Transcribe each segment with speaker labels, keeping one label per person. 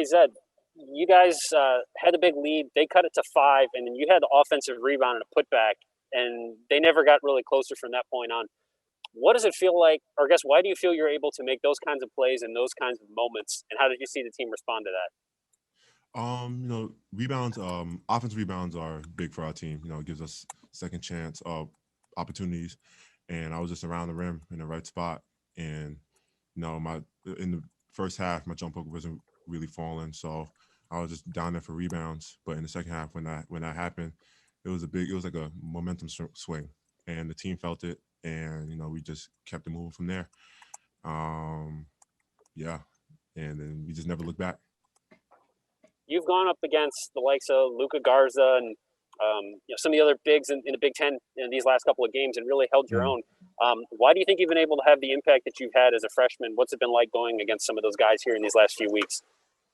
Speaker 1: Hey, Zed, you guys had a big lead. They cut it to 5, and then you had the offensive rebound and a putback, and they never got really closer from that point on. What does it feel like, or I guess why do you feel you're able to make those kinds of plays and those kinds of moments, and how did you see the team respond to that?
Speaker 2: Rebounds, offensive rebounds are big for our team. It gives us second chance opportunities. And I was just around the rim in the right spot. And my in the first half, my jump hook wasn't really falling, so I was just down there for rebounds. But in the second half, when that happened, it was like a momentum swing, and the team felt it, and we just kept it moving from there. Um, yeah, and then we just never looked back.
Speaker 1: You've gone up against the likes of Luca Garza and some of the other bigs in the Big Ten in these last couple of games and really held your
Speaker 2: Mm.
Speaker 1: own. Why do you think you've been able to have the impact that you've had as a freshman? What's it been like going against some of those guys here in these last few weeks?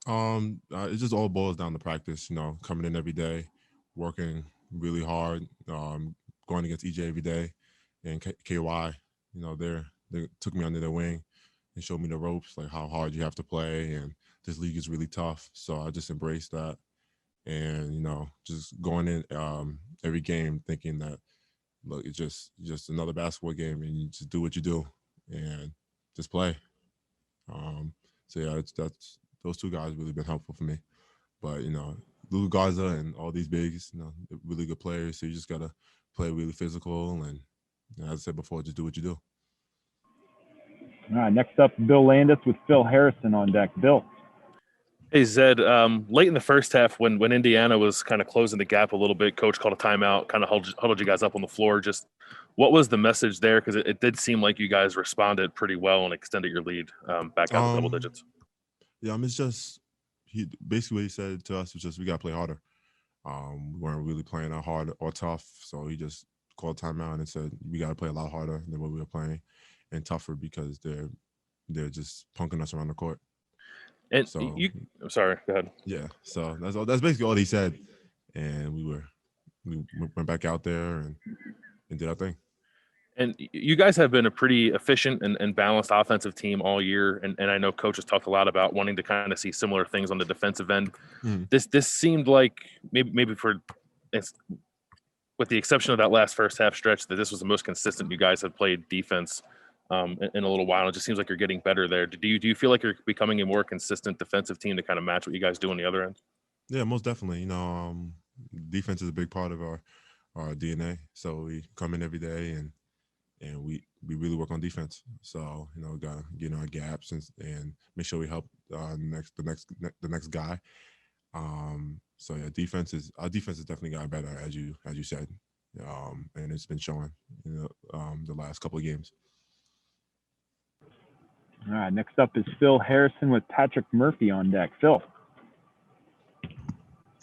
Speaker 2: It just all boils down to practice. Coming in every day, working really hard, going against EJ every day, and KY. They took me under their wing and showed me the ropes, like how hard you have to play, and this league is really tough. So I just embraced that, and just going in every game thinking that look, it's just another basketball game, and you just do what you do, and just play. Um, so yeah, that's those two guys really been helpful for me. But Lou Garza and all these bigs, they're really good players. So you just gotta play really physical, and as I said before, just do what you do.
Speaker 3: All right, next up, Bill Landis with Phil Harrison on deck. Bill.
Speaker 4: Hey, Zed, late in the first half when Indiana was kind of closing the gap a little bit, coach called a timeout, kind of huddled you guys up on the floor. Just what was the message there? Because it did seem like you guys responded pretty well and extended your lead back out to double digits.
Speaker 2: Yeah, it's just he basically what he said to us was just we gotta play harder. We weren't really playing that hard or tough, so he just called timeout and said we gotta play a lot harder than what we were playing and tougher because they're just punking us around the court.
Speaker 4: And
Speaker 2: So
Speaker 4: I'm sorry, go ahead.
Speaker 2: yeah, so that's basically all he said, and we went back out there and did our thing.
Speaker 4: And you guys have been a pretty efficient and balanced offensive team all year. And I know coach has talked a lot about wanting to kind of see similar things on the defensive end.
Speaker 2: Mm-hmm.
Speaker 4: This seemed like maybe with the exception of that last first half stretch, that this was the most consistent you guys have played defense in a little while. It just seems like you're getting better there. Do you feel like you're becoming a more consistent defensive team to kind of match what you guys do on the other end?
Speaker 2: Yeah, most definitely. Defense is a big part of our DNA. So we come in every day and we really work on defense. So gotta get in our gaps and make sure we help the next guy. So yeah, our defense has definitely gotten better as you said, and it's been showing the last couple of games.
Speaker 3: All right, next up is Phil Harrison with Patrick Murphy on deck. Phil.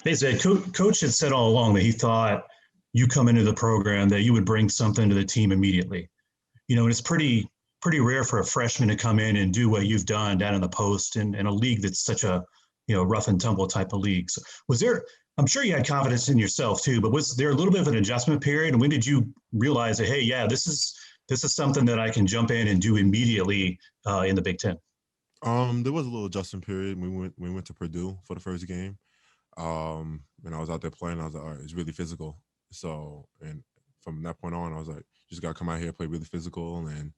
Speaker 5: Hey, Zed, Coach had said all along that he thought you come into the program that you would bring something to the team immediately. And it's pretty rare for a freshman to come in and do what you've done down in the post in a league that's such a rough and tumble type of league. So I'm sure you had confidence in yourself too, but was there a little bit of an adjustment period? And when did you realize that, hey, yeah, this is something that I can jump in and do immediately in the Big Ten?
Speaker 2: There was a little adjustment period. We went to Purdue for the first game. And I was out there playing. I was like, all right, it's really physical. So, and from that point on, I was like, you just gotta come out here, play really physical, and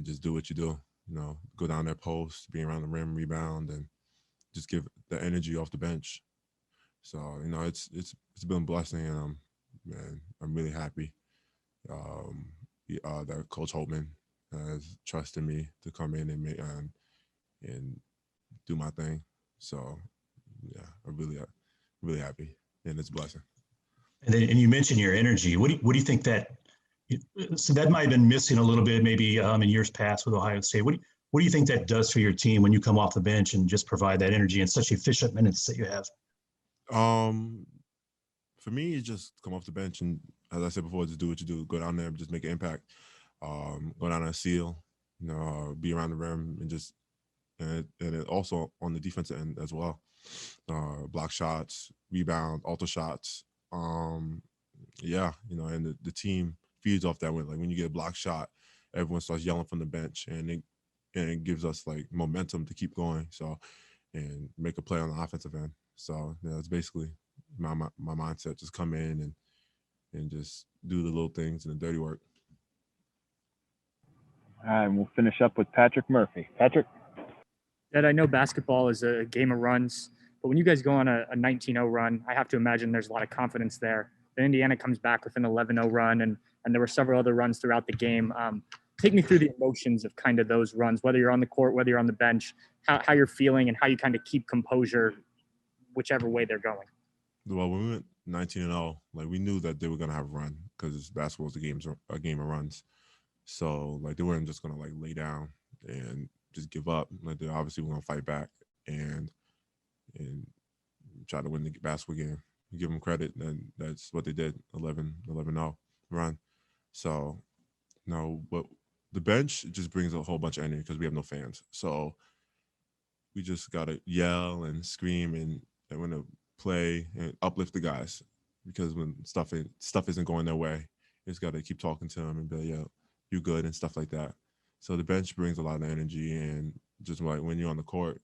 Speaker 2: just do what you do. Go down there, post, be around the rim, rebound, and just give the energy off the bench. So it's been a blessing, and I'm really happy that Coach Holtman has trusted me to come in and do my thing. So yeah, I'm really happy, and it's a blessing.
Speaker 5: And you mentioned your energy. What do you think that? So that might have been missing a little bit, maybe in years past with Ohio State. What do you think that does for your team when you come off the bench and just provide that energy in such efficient minutes that you have?
Speaker 2: For me, it's just come off the bench and, as I said before, just do what you do. Go down there, and just make an impact. Go down and seal. Be around the rim and just and it also on the defensive end as well. Block shots, rebound, alter shots. Yeah, and the team feeds off that. Like when you get a block shot, everyone starts yelling from the bench, and it gives us like momentum to keep going. So and make a play on the offensive end. So it's basically my mindset. Just come in and just do the little things and the dirty work.
Speaker 3: All right, and we'll finish up with Patrick Murphy. Patrick?
Speaker 6: Ed, I know basketball is a game of runs, but when you guys go on a 19-0 run, I have to imagine there's a lot of confidence there. Then Indiana comes back with an 11-0 run, and there were several other runs throughout the game. Take me through the emotions of kind of those runs, whether you're on the court, whether you're on the bench, how you're feeling and how you kind of keep composure whichever way they're going.
Speaker 2: Well, when we went 19-0, like we knew that they were gonna have a run because basketball is a game of runs. So like they weren't just gonna like lay down and just give up. Like they obviously were gonna fight back and try to win the basketball game. You give them credit, and that's what they did. 11-0 run. So but the bench just brings a whole bunch of energy because we have no fans. So we just gotta yell and scream and want to play and uplift the guys, because when stuff isn't going their way, you just got to keep talking to them and be like, yeah, you good and stuff like that. So the bench brings a lot of energy, and just like when you're on the court,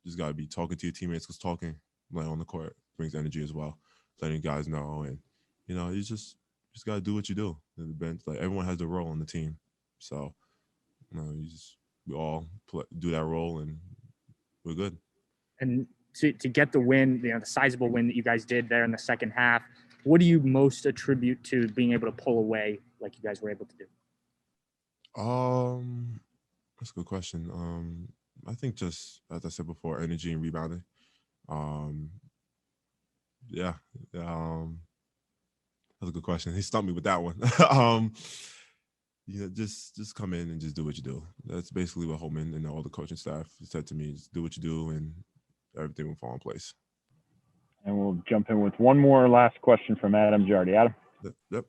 Speaker 2: just got to be talking to your teammates, because talking like on the court brings energy as well, letting guys know. And you just got to do what you do. The bench, like everyone has a role on the team, so we all do that role and we're good.
Speaker 6: And to get the win, the sizable win that you guys did there in the second half, what do you most attribute to being able to pull away like you guys were able to do?
Speaker 2: That's a good question. I think just as I said before, energy and rebounding. That's a good question. He stumped me with that one. Just come in and just do what you do. That's basically what Holman and all the coaching staff said to me: just do what you do, and everything will fall in place.
Speaker 3: And we'll jump in with one more last question from Adam Jardy. Adam?
Speaker 2: Yep.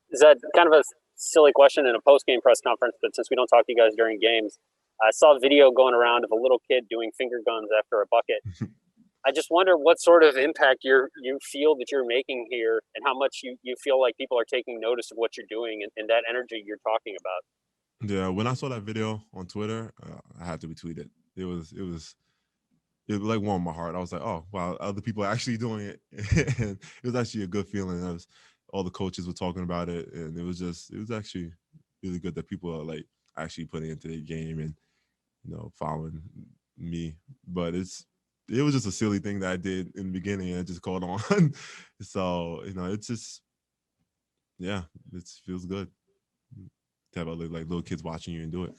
Speaker 1: Is that kind of a silly question in a post-game press conference, but since we don't talk to you guys during games, I saw a video going around of a little kid doing finger guns after a bucket. I just wonder what sort of impact you feel that you're making here, and how much you feel like people are taking notice of what you're doing and that energy you're talking about.
Speaker 2: Yeah, when I saw that video on Twitter, I had to retweet it. It was like warmed my heart. I was like, oh wow, other people are actually doing it. And it was actually a good feeling. All the coaches were talking about it, and it was actually really good that people are like actually putting into their game and following me. But it was just a silly thing that I did in the beginning, and it just caught on. So it's just, yeah, it feels good to have like little kids watching you and do it.